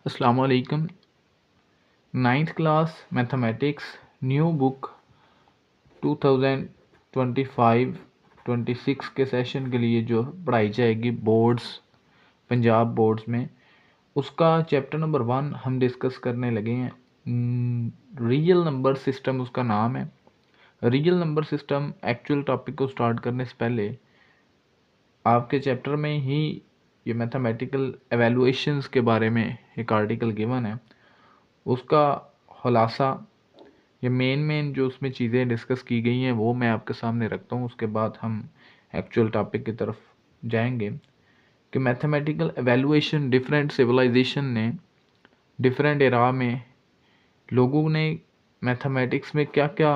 अस्सलाम वालेकुम। Ninth class mathematics new book 2025-26 के सेशन के लिए जो पढ़ाई जाएगी बोर्ड्स पंजाब बोर्ड्स में, उसका चैप्टर नंबर 1 हम डिस्कस करने लगे हैं। रियल नंबर सिस्टम उसका नाम है। Real number system actual topic को स्टार्ट करने से पहले आपके चैप्टर में ही ये मैथमेटिकल एवेलुएशंस के बारे में एक आर्टिकल गिवन है, उसका खुलासा ये मेन जो उसमें चीज़ें डिस्कस की गई हैं वो मैं आपके सामने रखता हूँ। उसके बाद हम एक्चुअल टॉपिक की तरफ जाएंगे कि मैथमेटिकल एवेलुएशन डिफरेंट सिविलाइजेशन ने डिफरेंट एरा में लोगों ने मैथमेटिक्स में क्या क्या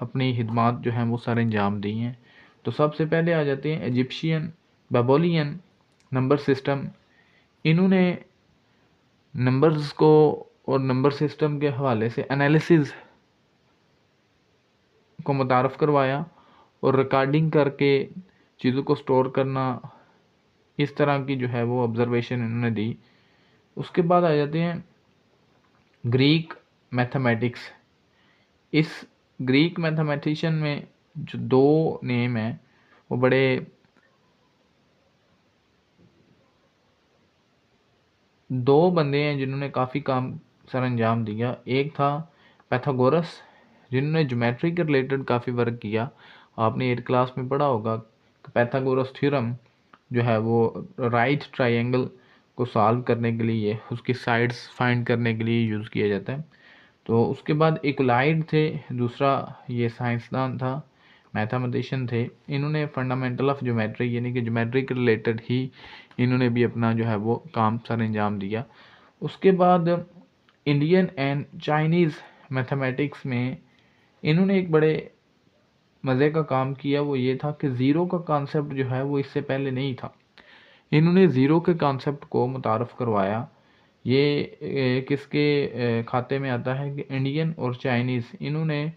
अपनी खिदमात जो हैं वो सारे अंजाम दी हैं। तो सबसे पहले आ जाते हैं इजिप्शियन बाबोलियन नंबर सिस्टम। इन्होंने नंबर्स को और नंबर सिस्टम के हवाले से एनालिसिस को मुतारफ़ करवाया और रिकॉर्डिंग करके चीज़ों को स्टोर करना, इस तरह की जो है वो ऑब्जर्वेशन इन्होंने दी। उसके बाद आ जाते हैं ग्रीक मैथमेटिक्स। इस ग्रीक मैथमेटिशियन में जो दो नेम हैं वो बड़े दो बंदे हैं जिन्होंने काफ़ी काम सर अंजाम दिया। एक था पैथागोरस, जिन्होंने ज्योमेट्री के रिलेटेड काफ़ी वर्क किया। आपने 8th क्लास में पढ़ा होगा कि पैथागोरस थ्योरम जो है वो राइट ट्रायंगल को सॉल्व करने के लिए, उसकी साइड्स फाइंड करने के लिए यूज़ किया जाता है। तो उसके बाद इक्वलाइड थे, दूसरा ये साइंसदान था, मैथमेटिशियन थे। इन्होंने फंडामेंटल ऑफ ज्योमेट्री यानी कि ज्योमेट्री के रिलेटेड ही इन्होंने भी अपना जो है वो काम सर अंजाम दिया। उसके बाद इंडियन एंड चाइनीज़ मैथमेटिक्स में इन्होंने एक बड़े मज़े का काम किया। वो ये था कि ज़ीरो का कॉन्सेप्ट जो है वो इससे पहले नहीं था। इन्होंने ज़ीरो के कॉन्सेप्ट को मुतारफ़ करवाया। ये किसके खाते में आता है कि इंडियन और चाइनीज़, इन्होंने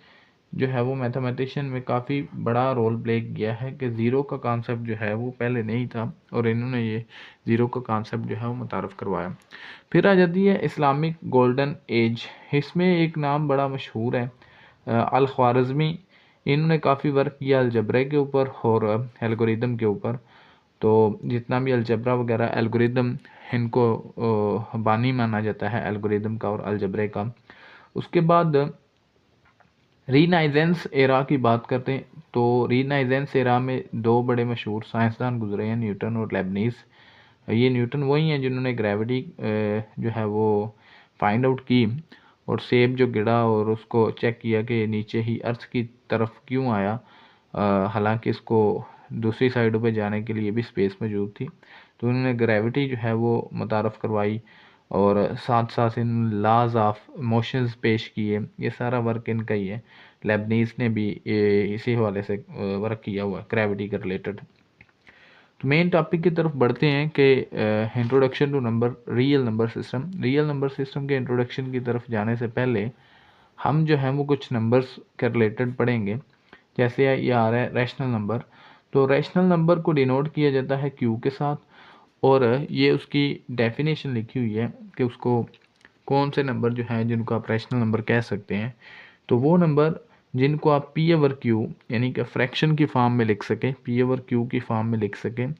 जो है वो मैथमेटिशियन में काफ़ी बड़ा रोल प्ले किया है कि ज़ीरो का कॉन्सेप्ट जो है वो पहले नहीं था और इन्होंने ये ज़ीरो का कॉन्सेप्ट जो है वो मुतारफ़ करवाया। फिर आ जाती है इस्लामिक गोल्डन एज। इसमें एक नाम बड़ा मशहूर है, अल ख्वारिज़मी। इन्होंने काफ़ी वर्क किया अलजबरे के ऊपर और एल्गोरिदम के ऊपर। तो जितना भी अलजबरा वगैरह एल्गोरिदम, इनको बानी माना जाता है एल्गोरिदम का और अलजबरे का। उसके बाद रीनाइजेंस एरा की बात करते हैं तो रीनाइजेंस एरा में दो बड़े मशहूर साइंसदान गुजरे हैं, न्यूटन और लेबनीज़। ये न्यूटन वही हैं जिन्होंने ग्रेविटी जो है वो फाइंड आउट की और सेब जो गिरा और उसको चेक किया कि नीचे ही अर्थ की तरफ क्यों आया, हालांकि इसको दूसरी साइडों पे जाने के लिए भी स्पेस मौजूद थी। तो उन्होंने ग्रेविटी जो है वो मुतारफ़ करवाई और साथ साथ इन लॉज ऑफ मोशंस पेश किए। ये सारा वर्क इनका ही है। लेबनीज़ ने भी इसी हवाले से वर्क किया हुआ ग्रेविटी के रिलेटेड। तो मेन टॉपिक की तरफ बढ़ते हैं कि introduction to number real number system. Real number system के इंट्रोडक्शन की तरफ जाने से पहले हम जो है वो कुछ नंबर्स के रिलेटेड पढ़ेंगे। जैसे ये आ रहा है रैशनल नंबर। तो रैशनल नंबर को डिनोट किया जाता है क्यू के साथ और ये उसकी डेफिनेशन लिखी हुई है कि उसको कौन से नंबर जो हैं जिनको आप रैशनल नंबर कह सकते हैं। तो वो नंबर जिनको आप पी ओवर क्यू यानी कि फ्रैक्शन की फॉर्म में लिख सकें, पी ओवर क्यू की फॉर्म में लिख सकें,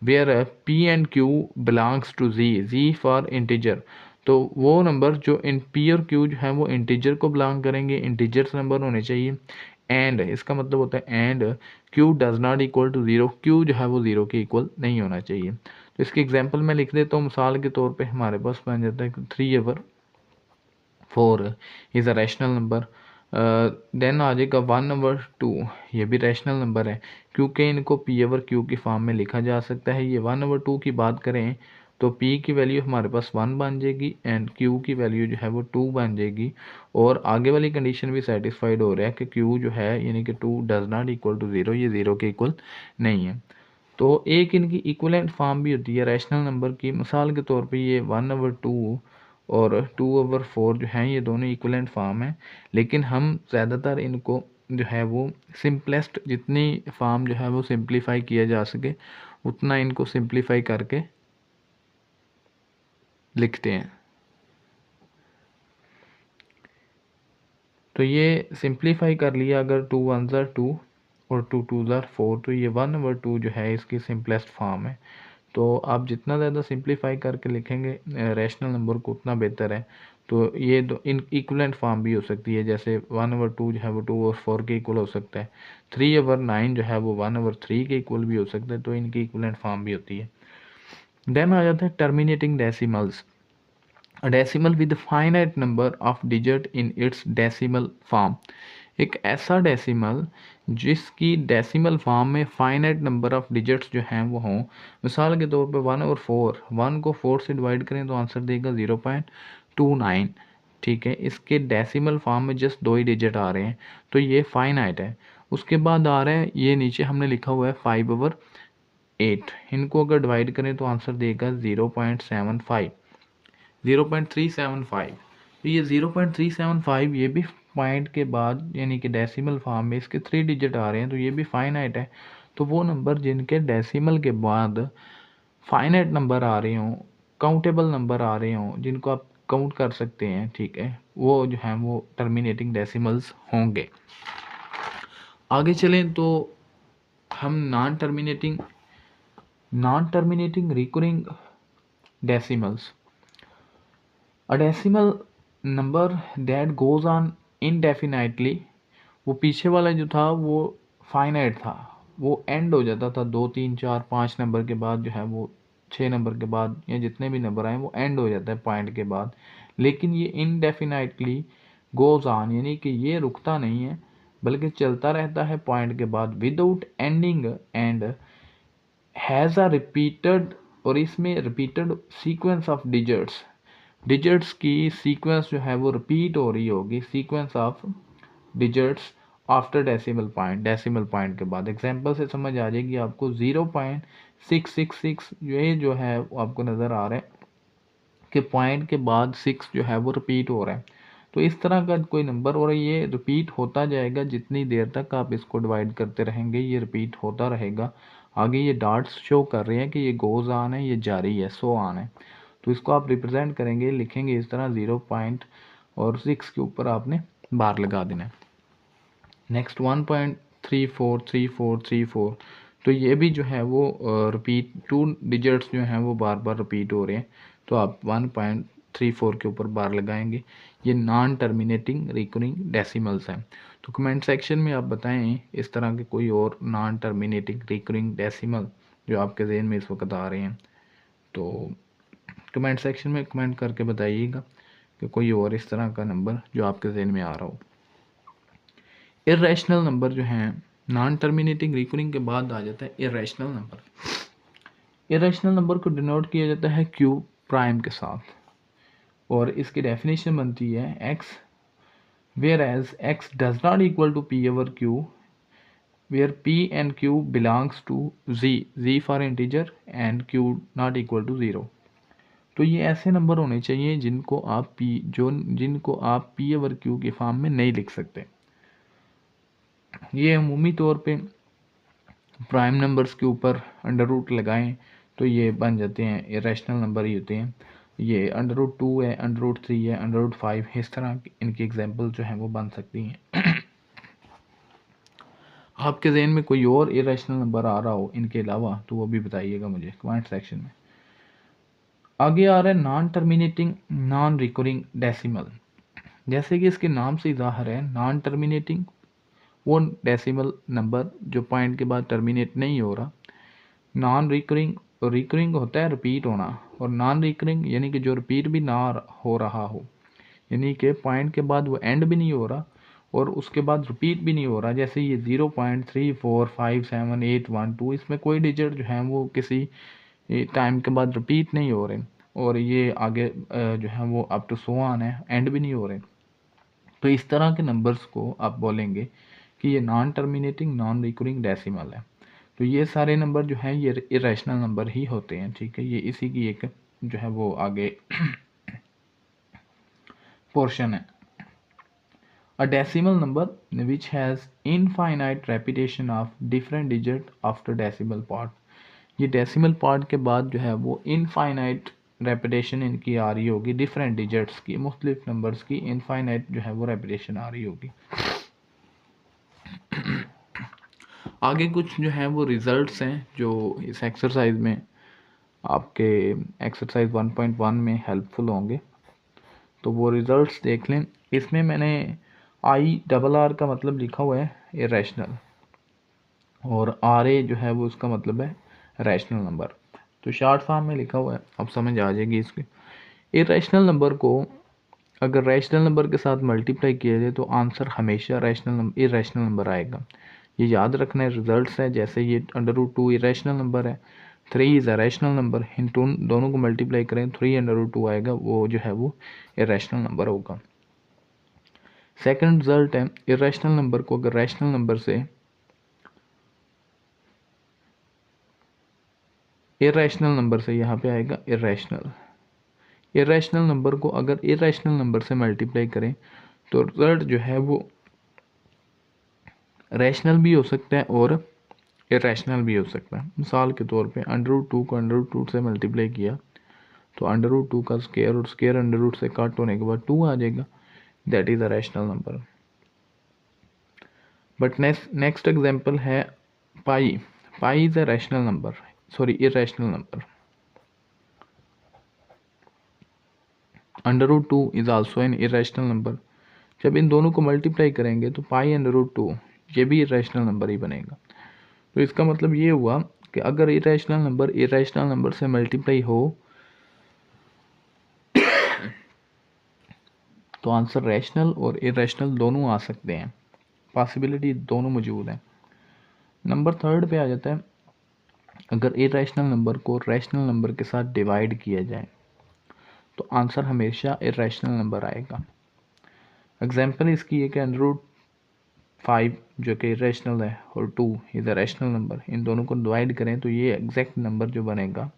where P and Q belongs to Z for integer. तो वो नंबर जो इन पी और क्यू जो है वो इंटीजर को बिलोंग करेंगे, इंटीजर्स नंबर होने चाहिए। एंड इसका मतलब होता है and Q does not equal to zero, Q जो है वो ज़ीरो के इक्वल नहीं होना चाहिए। तो इसकी एग्जांपल मैं लिख देता हूँ। मिसाल के तौर पे हमारे पास बन जाता है 3/4 is a rational number. Then आ जाएगा 1/2, ये भी रैशनल नंबर है क्योंकि इनको पी ओवर क्यू की फॉर्म में लिखा जा सकता है। ये 1/2 की बात करें तो p की वैल्यू हमारे पास 1 बन जाएगी एंड q की वैल्यू जो है वो 2 बन जाएगी। और आगे वाली कंडीशन भी सेटिस्फाइड हो रहा है कि q जो है यानी कि 2 does not equal to zero, ये ज़ीरो के इक्वल नहीं है। तो एक इनकी इक्वलेंट फॉर्म भी होती है रैशनल नंबर की। मिसाल के तौर पे ये 1/2 और 2/4 जो हैं ये दोनों इक्वलेंट फॉर्म हैं, लेकिन हम ज़्यादातर इनको जो है वो सिंपलेस्ट, जितनी फॉर्म जो है वो सिंप्लीफाई किया जा सके उतना इनको सिंप्लीफाई करके लिखते हैं। तो ये सिंप्लीफाई कर लिया अगर 2 1 ज़र 2 और 2 2 ज़र 4, तो ये 1/2 जो है इसकी सिंपलेस्ट फॉर्म है। तो आप जितना ज़्यादा सिंप्लीफाई करके लिखेंगे रैशनल नंबर को उतना बेहतर है। तो ये दो इन इक्वलेंट फॉर्म भी हो सकती है, जैसे 1/2 जो है वो 2 और 4 के इक्वल हो सकता है। 3/9 जो है वो 1/3 के इक्वल भी हो सकता है, तो इनकी इक्वलेंट फॉर्म भी होती है। देन आ जाता है terminating decimals. A decimal with finite number of digit in its decimal form। एक ऐसा डेसिमल जिसकी डेसिमल फॉर्म में फाइनाइट नंबर ऑफ डिजिट्स जो हैं वो हों। मिसाल के तौर पे 1/4, 1 को 4 से डिवाइड करें तो आंसर देगा 0.29। ठीक है, इसके डेसिमल फॉर्म में जस्ट 2 ही डिजिट आ रहे हैं, तो ये फाइनाइट है। उसके बाद आ रहा है, ये नीचे हमने लिखा हुआ है 5/8, इनको अगर डिवाइड करें तो आंसर देगा 0.75, 0.375। तो ये 0.375 ये भी पॉइंट के बाद यानी कि डेसिमल फॉर्म में इसके 3 डिजिट आ रहे हैं, तो ये भी फाइनाइट है। तो वो नंबर जिनके डेसिमल के बाद फाइनाइट नंबर आ रहे हों, काउंटेबल नंबर आ रहे हों, जिनको आप काउंट कर सकते हैं, ठीक है, वो जो हैं वो टर्मिनेटिंग डेसिमल्स होंगे। आगे चलें तो हम non terminating recurring decimals. A decimal number that goes on indefinitely, वो पीछे वाला जो था वो फाइनाइट था, वो एंड हो जाता था 2 3 4 5 नंबर के बाद, जो है वो 6 नंबर के बाद या जितने भी नंबर आए वो एंड हो जाता है पॉइंट के बाद। लेकिन ये इनडेफिनाइटली गोज ऑन, यानी कि ये रुकता नहीं है बल्कि चलता रहता है पॉइंट के बाद without ending and has a repeated, और इसमें रिपीटेड सीक्वेंस ऑफ डिजिट्स की सीक्वेंस जो है वो रिपीट हो रही होगी, sequence of digits after decimal point के बाद। एग्जांपल से समझ आ जाएगी आपको। 0.666 ये जो है वो आपको नज़र आ रहा है कि पॉइंट के बाद 6 जो है वो रिपीट हो रहा है। तो इस तरह का कोई नंबर, और ये रिपीट होता जाएगा जितनी देर तक आप इसको डिवाइड करते रहेंगे, ये रिपीट होता रहेगा। आगे ये डॉट्स शो कर रहे हैं कि ये गोज ऑन है, ये जारी है, सो ऑन है। तो इसको आप रिप्रेजेंट करेंगे, लिखेंगे इस तरह 0.6 के ऊपर आपने बार लगा देना है। नेक्स्ट 1.343434, तो ये भी जो है वो रिपीट, 2 डिजिट्स जो हैं वो बार बार रिपीट हो रहे हैं, तो आप 1.34 के ऊपर बार लगाएंगे। ये नॉन टर्मिनेटिंग रिकरिंग डेसिमल्स हैं। तो कमेंट सेक्शन में आप बताएं इस तरह के कोई और नॉन टर्मिनेटिंग रिकरिंग डेसिमल जो आपके जहन में इस वक्त आ रहे हैं। तो कमेंट सेक्शन में कमेंट करके बताइएगा कि कोई और इस तरह का नंबर जो आपके जहन में आ रहा हो। इर्रेशनल नंबर जो हैं, नॉन टर्मिनेटिंग रिकरिंग के बाद आ जाता है इर्रेशनल नंबर। इर्रेशनल नंबर को डिनोट किया जाता है क्यू प्राइम के साथ, और इसकी डेफिनेशन बनती है x where as x does not equal to P over Q where P and Q belongs to Z for integer and Q not equal to 0। तो ये ऐसे नंबर होने चाहिए जिनको आप पी ओवर क्यू के फॉर्म में नहीं लिख सकते। ये अमूमी तौर पे प्राइम नंबर्स के ऊपर अंडर रूट लगाएं तो ये बन जाते हैं इरेशनल नंबर ही होते हैं। ये √2 है, √3 है, √5, इस तरह इनकी एग्जांपल जो है वो बन सकती हैं। आपके जहन में कोई और इरेशनल नंबर आ रहा हो इनके अलावा तो वो भी बताइएगा मुझे कमेंट सेक्शन में। आगे आ रहा है non terminating non recurring decimal. जैसे कि इसके नाम से ज़ाहिर है, नॉन टर्मिनेटिंग वो डेसिमल नंबर जो पॉइंट के बाद टर्मिनेट नहीं हो रहा। नॉन रिकरिंग होता है रिपीट होना, और नॉन रिकरिंग यानी कि जो रिपीट भी ना हो रहा हो, यानी कि पॉइंट के बाद वो एंड भी नहीं हो रहा और उसके बाद रिपीट भी नहीं हो रहा। जैसे ये 0.3457812, इसमें कोई डिजिट जो है वो किसी टाइम के बाद रिपीट नहीं हो रहे, और ये आगे जो है वो अप टू सो ऑन है, एंड भी नहीं हो रहे। तो इस तरह के नंबर्स को आप बोलेंगे कि ये non terminating non recurring decimal है। तो ये सारे नंबर जो हैं ये इरेशनल नंबर ही होते हैं। ठीक है, ये इसी की एक जो है वो आगे पोर्शन है। A decimal number which has infinite repetition of different digit after decimal part. ये डेसिमल पार्ट के बाद जो है वो इनफाइनाइट रेपिटेशन इनकी आ रही होगी डिफरेंट डिजिट्स की, मुख्तलिफ नंबर्स की इनफाइनाइट जो है वो रेपिटेशन आ रही होगी। आगे कुछ जो है वो रिजल्ट्स हैं जो इस एक्सरसाइज में आपके एक्सरसाइज 1.1 में हेल्पफुल होंगे, तो वो रिजल्ट्स देख लें। इसमें मैंने IRR का मतलब लिखा हुआ है इरेशनल, और RA जो है वो उसका मतलब है रैशनल नंबर। तो शॉर्ट फॉर्म में लिखा हुआ है, अब समझ आ जाएगी इसकी। इरेशनल नंबर को अगर रैशनल नंबर के साथ मल्टीप्लाई किया जाए तो आंसर हमेशा इरेशनल नंबर आएगा। ये याद रखना है, रिजल्ट्स है जैसे ये √2 इरेशनल नंबर है, 3 इज़ अ रैशनल नंबर, इन दोनों को मल्टीप्लाई करें 3 √2 आएगा, वो जो है वो इरेशनल नंबर होगा। सेकंड रिजल्ट है इरेशनल नंबर को अगर रैशनल नंबर से इरेशनल नंबर से यहाँ पे आएगा इरेशनल नंबर को अगर इरेशनल नंबर से मल्टीप्लाई करें तो रिजल्ट जो है वो रैशनल भी हो सकता है और इरेशनल भी हो सकता है। मिसाल के तौर पे √2 को √2 से मल्टीप्लाई किया तो √2 का स्क्वायर और स्क्वायर √2 से कट होने के बाद 2 आ जाएगा, that is a rational number. But next example है pi is a rational number, sorry irrational number. √2 is also an irrational number. जब इन दोनों को मल्टीप्लाई करेंगे तो पाई √2 ये भी इरेशनल नंबर ही बनेगा। तो इसका मतलब ये हुआ कि अगर इरेशनल नंबर से मल्टीप्लाई हो तो आंसर रैशनल और इरेशनल दोनों आ सकते हैं, पॉसिबिलिटी दोनों मौजूद हैं। नंबर थर्ड पे आ जाता है अगर इरेशनल नंबर को रैशनल नंबर के साथ डिवाइड किया जाए तो आंसर हमेशा इरेशनल नंबर आएगा। एग्जाम्पल इसकी है कि √5 जो कि इरेशनल है और 2 इज़ अ रैशनल नंबर, इन दोनों को डिवाइड करें तो ये एग्जैक्ट नंबर जो बनेगा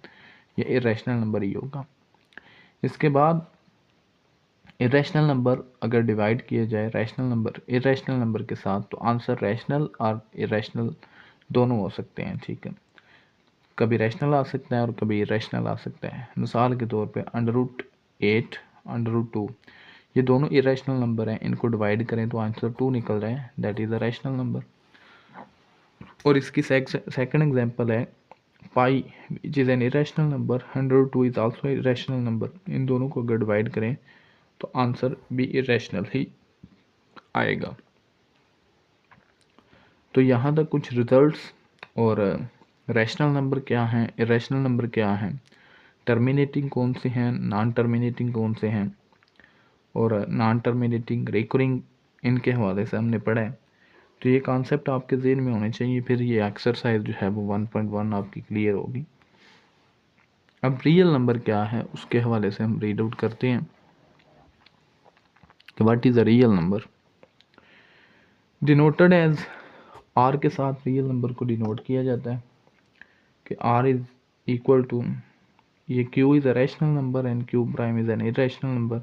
ये इरेशनल नंबर ही होगा। इसके बाद इरेशनल नंबर अगर डिवाइड किया जाए इरेशनल नंबर के साथ तो आंसर रैशनल और इरेशनल दोनों हो सकते हैं, ठीक है। कभी रैशनल आ सकता है और कभी इरेशनल आ सकता है। मिसाल के तौर पे √8 √2 ये दोनों इरेशनल नंबर हैं, इनको डिवाइड करें तो आंसर 2 निकल रहा है, that is a rational number. और इसकी सेकंड एग्जांपल है pi which is an irrational number, 102 is also irrational number, इन दोनों को अगर डिवाइड करें तो आंसर भी इरेशनल ही आएगा। तो यहाँ तक कुछ रिजल्ट्स और रैशनल नंबर क्या हैं, इरेशनल नंबर क्या हैं, टर्मिनेटिंग कौन से हैं, नॉन टर्मिनेटिंग कौन से हैं, और नॉन टर्मिनेटिंग रिकरिंग, इनके हवाले से हमने पढ़ा है। तो ये कॉन्सेप्ट आपके ज़हन में होने चाहिए, फिर ये एक्सरसाइज जो है वो 1.1 आपकी क्लियर होगी। अब रियल नंबर क्या है उसके हवाले से हम रीड आउट करते हैं कि what is a real number. Denoted as R के साथ रियल नंबर को डिनोट किया जाता है कि आर इज इक्वल टू, ये Q is a rational number and Q prime is an irrational number,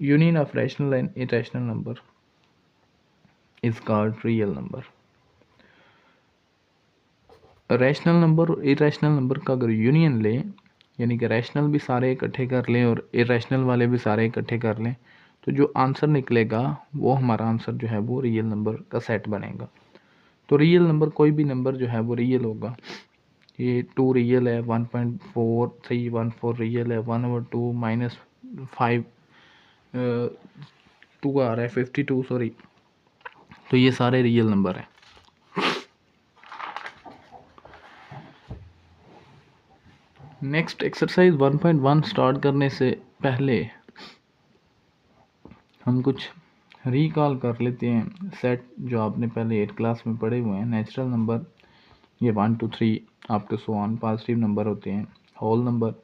union of rational and irrational number is called real number. Rational number और irrational number का अगर union लें, यानी कि rational भी सारे इकट्ठे कर लें और इरेशनल वाले भी सारे इकट्ठे कर लें, तो जो आंसर निकलेगा वो हमारा आंसर जो है वो रियल नंबर का सेट बनेगा। तो रियल नंबर कोई भी नंबर जो है वो रियल होगा। ये 2 रियल है, 1.4314 रियल है, 1/2 -5 2 आ रहा है 52, सॉरी। तो ये सारे रियल नंबर हैं। नेक्स्ट एक्सरसाइज 1.1 स्टार्ट करने से पहले हम कुछ रिकॉल कर लेते हैं सेट जो आपने पहले 8 क्लास में पढ़े हुए हैं। नेचुरल नंबर ये 1 2 3 up to so on positive number होते हैं। होल नंबर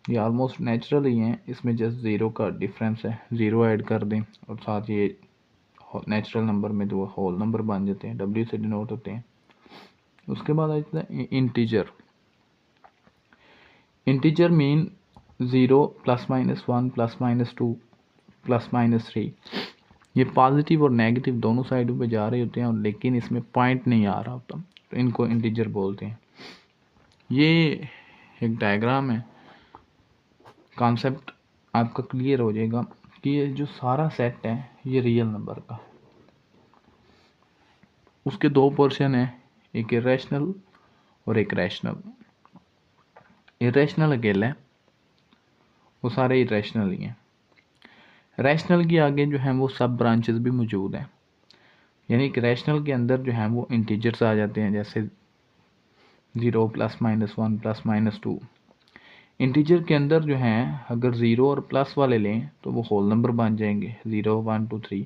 ये ऑलमोस्ट नेचुरल ही हैं, इसमें जस्ट ज़ीरो का डिफरेंस है, ज़ीरो ऐड कर दें और साथ ये नेचुरल नंबर में तो होल नंबर बन जाते हैं, W से डिनोट होते हैं। उसके बाद आ जाता है इंटीजर। इंटीजर मीन 0 +-1 +-2 +-3, ये पॉजिटिव और नेगेटिव दोनों साइडों पे जा रहे होते हैं और लेकिन इसमें पॉइंट नहीं आ रहा होता, तो इनको इंटीजर बोलते हैं। ये एक डायग्राम है कॉन्सेप्ट आपका क्लियर हो जाएगा कि ये जो सारा सेट है ये रियल नंबर का, उसके दो पोर्शन है, एक इरेशनल और एक रैशनल। इरेशनल अकेला है, वो सारे इरेशनल ही हैं। रैशनल के आगे जो है वो सब ब्रांचेस भी मौजूद हैं, यानी कि रैशनल के अंदर जो है वो इंटीजर्स आ जाते हैं, जैसे 0 plus minus 1 plus minus 2। Integer के अंदर जो है अगर 0 और प्लस वाले लें तो वो होल नंबर बन जाएंगे, 0 1 2 3।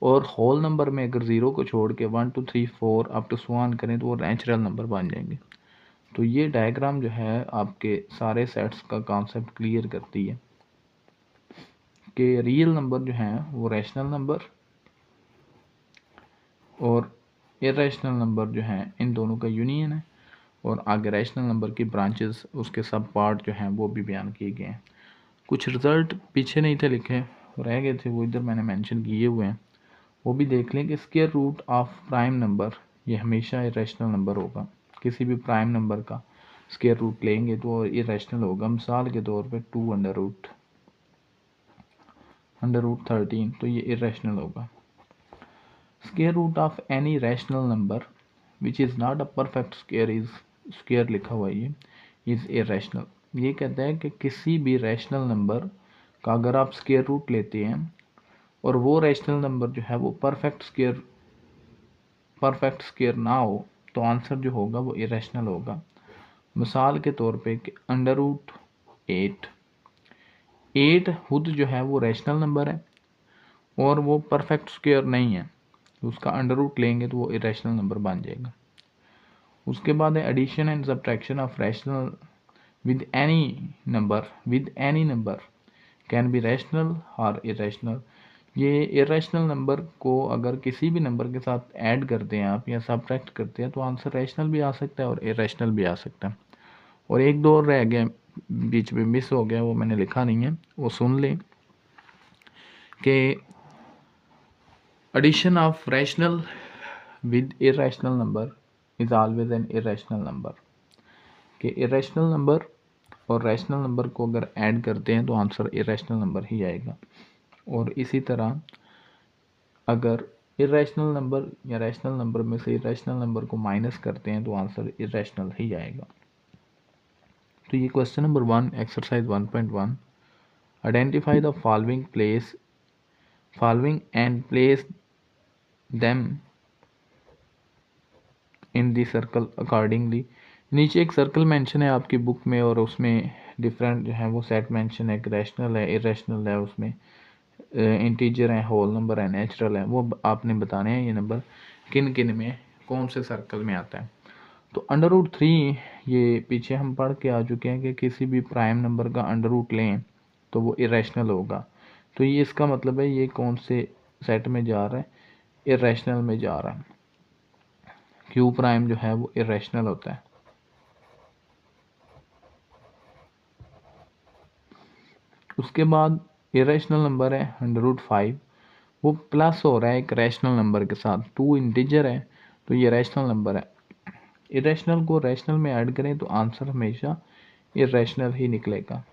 और होल नंबर में अगर 0 को छोड़ के 1 2 3 4 अप टू 1 करें तो वो नेचुरल नंबर बन जाएंगे। तो ये डायग्राम जो है आपके सारे सेट्स का कॉन्सेप्ट क्लियर करती है कि रियल नंबर जो है वो रैशनल नंबर और इरेशनल नंबर जो है इन दोनों का यूनियन है, और आगे रैशनल नंबर की ब्रांचेस, उसके सब पार्ट जो हैं वो भी बयान किए गए हैं। कुछ रिजल्ट पीछे नहीं थे लिखे, रह गए थे, वो इधर मैंने मेंशन किए हुए हैं, वो भी देख लें कि square root of prime number ये हमेशा इरेशनल नंबर होगा। किसी भी प्राइम नंबर का स्क्वायर रूट लेंगे तो इरेशनल होगा। मिसाल के तौर पे 2 अंडर रूट 13, तो ये इरेशनल होगा। Square root of any rational number which is not a perfect square is, square लिखा हुआ है ये, इज़ इरेशनल। ये कहता है कि किसी भी रैशनल नंबर का अगर आप स्क्वायर रूट लेते हैं और वो रैशनल नंबर जो है वो परफेक्ट स्क्वायर ना हो तो आंसर जो होगा वो इरेशनल होगा। मिसाल के तौर पे कि अंडर रूट 8 खुद जो है वो रैशनल नंबर है और वो परफेक्ट स्क्वायर नहीं है, तो उसका अंडर रूट लेंगे तो वो इरेशनल नंबर बन जाएगा। उसके बाद है addition and subtraction of rational with any number can be rational और इरेशनल। ये इरेशनल नंबर को अगर किसी भी नंबर के साथ ऐड करते हैं आप या सब्ट्रैक्ट करते हैं तो आंसर रैशनल भी आ सकता है और इरेशनल भी आ सकता है। और एक दो और रह गया, बीच में मिस हो गया, वो मैंने लिखा नहीं है, वो सुन लें कि addition of rational with irrational number is always an irrational number। कि irrational नंबर और रैशनल नंबर को अगर ऐड करते हैं तो आंसर इरेशनल नंबर ही आएगा। और इसी तरह अगर इरेशनल नंबर या रैशनल नंबर में से इरेशनल नंबर को माइनस करते हैं तो आंसर इरेशनल ही आएगा। तो ये question number 1 exercise 1.1, identify the following and place them in the circle accordingly. नीचे एक सर्कल मेंशन है आपकी बुक में और उसमें डिफरेंट जो है वो सेट मेंशन है, रैशनल है, इरेशनल है, उसमें इंटीजर है, होल नंबर है, नेचुरल है। वो आपने बताने हैं ये नंबर किन किन में कौन से सर्कल में आता है। तो अंडर रूट 3 ये पीछे हम पढ़ के आ चुके हैं कि किसी भी प्राइम नंबर का अंडर रूट लें तो वो इरेशनल होगा। तो ये इसका मतलब है ये कौन से सेट में जा रहा है, इरेशनल में जा रहा है। क्यू प्राइम जो है वो इरेशनल होता है। उसके बाद इरेशनल नंबर है अंडर रूट 5, वो प्लस हो रहा है एक रैशनल नंबर के साथ, 2 इंटीजर है तो ये रैशनल नंबर है। इरेशनल को रैशनल में ऐड करें तो आंसर हमेशा इरेशनल ही निकलेगा।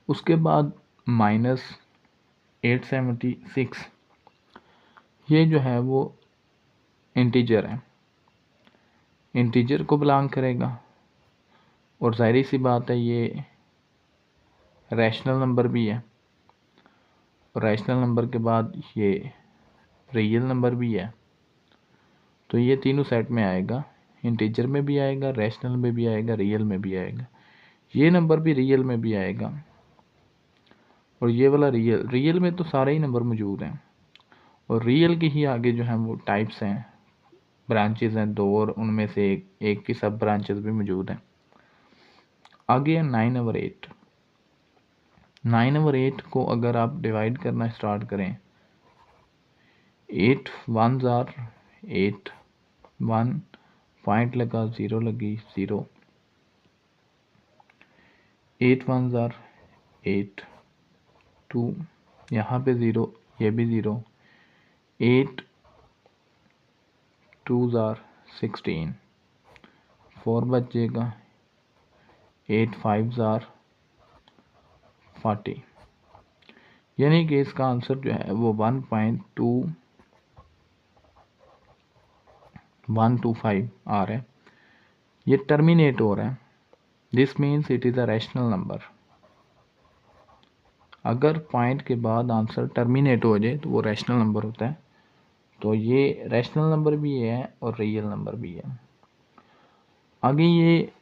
उसके बाद -876 ये जो है वो इंटीजर है, इंटीजर को बिलोंग करेगा और जाहिर सी बात है ये रैशनल नंबर भी है, और रैशनल नंबर के बाद ये रियल नंबर भी है। तो ये तीनों सेट में आएगा, इंटीजर में भी आएगा, रैशनल में भी आएगा, रियल में भी आएगा। ये नंबर भी रियल में भी आएगा और ये वाला रियल में तो सारे ही नंबर मौजूद हैं, और रियल के ही आगे जो हैं वो टाइप्स हैं, ब्रांचेस हैं 2, और उनमें से एक की सब ब्रांचेस भी मौजूद हैं। आगे है 9 और 8। 9 और 8 को अगर आप डिवाइड करना स्टार्ट करें, 8 1s आर 8, 1 पॉइंट लगा, 0 लगी 0, 8 1s आर 8, 2 यहाँ पे 0, ये भी 0, 8 2s आर 16, 4 बचेगा, 8 5s are 40, यानी कि इसका आंसर जो है वो 1.2125 आ रहा है। ये टर्मिनेट हो रहा है, this means it is a rational number. अगर पॉइंट के बाद आंसर टर्मिनेट हो जाए तो वो रैशनल नंबर होता है। तो ये रैशनल नंबर भी है और रियल नंबर भी है। आगे ये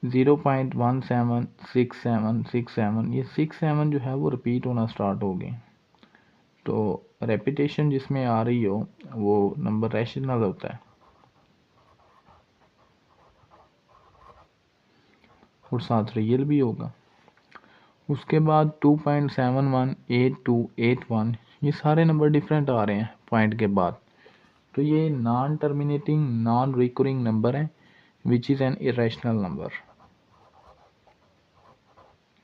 0.176767, ये 67 जो है वो रिपीट होना स्टार्ट हो गए। तो रेपिटेशन जिसमें आ रही हो वो नंबर रैशनल होता है और साथ रियल भी होगा। उसके बाद 2.718281, ये सारे नंबर डिफरेंट आ रहे हैं पॉइंट के बाद। तो ये non terminating non recurring number है which is an irrational number,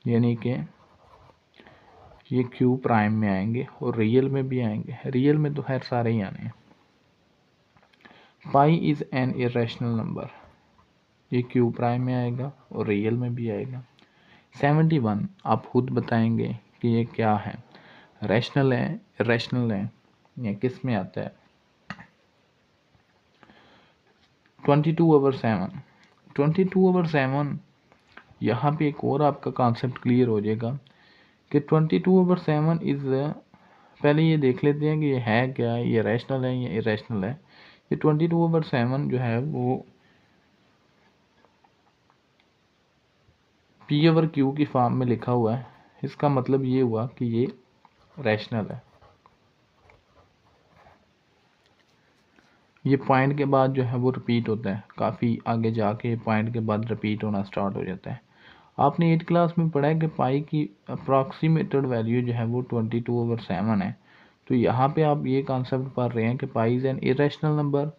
यानी कि ये क्यू प्राइम में आएंगे और रियल में भी आएंगे। रियल में तो खैर सारे ही आने हैं। पाई इज़ एन इरेशनल नंबर, ये क्यू प्राइम में आएगा और रियल में भी आएगा। 71 आप खुद बताएंगे कि ये क्या है, रैशनल है इरेशनल है या किस में आता है। 22/7, 22/7 यहाँ पे एक और आपका कॉन्सेप्ट क्लियर हो जाएगा कि 22/7 इज़, पहले ये देख लेते हैं कि ये है क्या, ये रैशनल है या इरेशनल है। ये 22/7 जो है वो P/Q की फॉर्म में लिखा हुआ है। इसका मतलब ये हुआ कि ये रैशनल है। ये पॉइंट के बाद जो है वो रिपीट होता है, काफ़ी आगे जाके पॉइंट के बाद रिपीट होना स्टार्ट हो जाता है। आपने 8th क्लास में पढ़ा है कि पाई की अप्रॉक्सीमेटेड वैल्यू जो है वो 22/7 है। तो यहाँ पे आप ये कॉन्सेप्ट पढ़ रहे हैं कि pi is an irrational number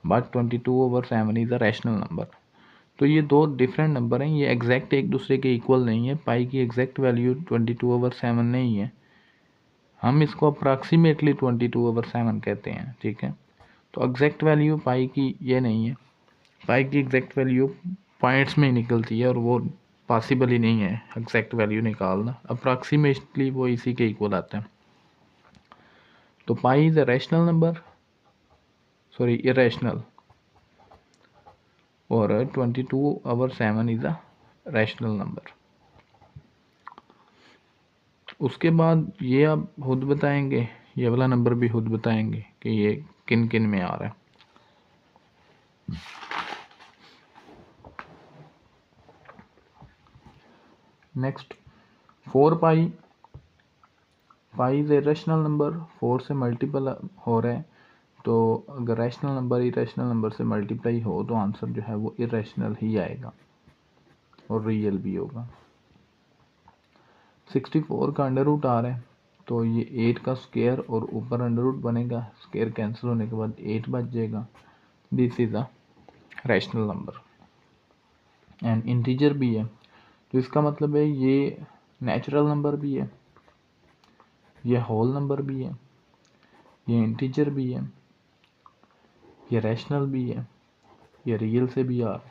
but 22/7 is a rational number. तो ये दो डिफरेंट नंबर हैं, ये एग्जैक्ट एक दूसरे के इक्वल नहीं है। पाई की एग्जैक्ट वैल्यू 22/7 नहीं है, हम इसको अप्रॉक्सीमेटली 22/7 कहते हैं, ठीक है। तो एग्जैक्ट वैल्यू पाई की ये नहीं है, पाई की एग्जैक्ट वैल्यू पॉइंट्स में ही निकलती है और वो पॉसिबल ही नहीं है एग्जैक्ट वैल्यू निकालना। अप्रॉक्सीमेटली वो इसी के इक्वल आता है। तो pi is a rational number, sorry irrational, और 22/7 इज़ अ रैशनल नंबर। उसके बाद ये आप खुद बताएंगे, ये वाला नंबर भी खुद बताएंगे कि ये किन किन में आ रहा है। Next 4 pi, pi is a rational number, 4 से मल्टीपल हो रहा है। तो अगर रैशनल नंबर इरेशनल नंबर से मल्टीप्लाई हो तो आंसर जो है वो इरेशनल ही आएगा और रियल भी होगा। 64 का अंडर रूट आ रहा है, तो ये 8 का स्क्वायर और ऊपर अंडर रूट बनेगा, स्क्वायर कैंसिल होने के बाद 8 बच जाएगा। This is a rational number and integer भी है। तो इसका मतलब है ये नेचुरल नंबर भी है, ये होल नंबर भी है, ये इंटीजर भी है, ये रैशनल भी है, ये रियल से भी आ रहा है।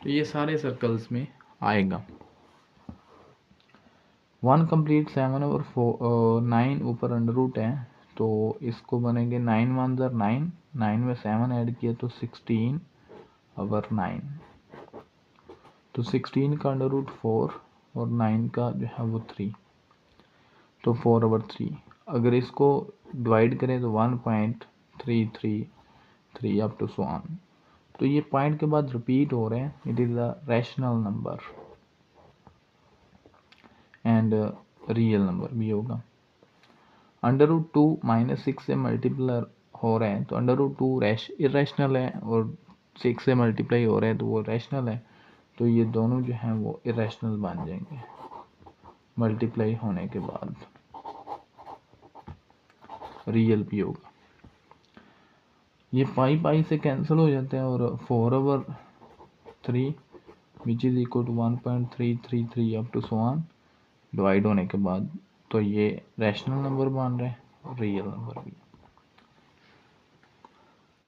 तो ये सारे सर्कल्स में आएगा। 1 कंप्लीट 7/9 ऊपर अंडर रूट है, तो इसको बनेंगे 9 1 9, 9 में 7 ऐड किया तो 16/9। तो 16 का अंडर रूट 4 और 9 का जो है वो 3, तो 4/3। अगर इसको डिवाइड करें तो 1.333 अप टू सो ऑन। तो ये पॉइंट के बाद रिपीट हो रहे हैं, it is a rational number and real number भी होगा। अंडर रूट 2 -6 से मल्टीप्लाई हो रहे हैं, तो अंडर रूट 2 इरेशनल है और 6 से मल्टीप्लाई हो रहे हैं तो वो रैशनल है। तो ये दोनों जो हैं वो इरेशनल बन जाएंगे मल्टीप्लाई होने के बाद, रियल भी होगा। ये पाई पाई से कैंसिल हो जाते हैं और 4/3 which is equal to 1.333 up to so on divide होने के बाद, तो ये रैशनल नंबर बन रहे हैं और रियल नंबर भी।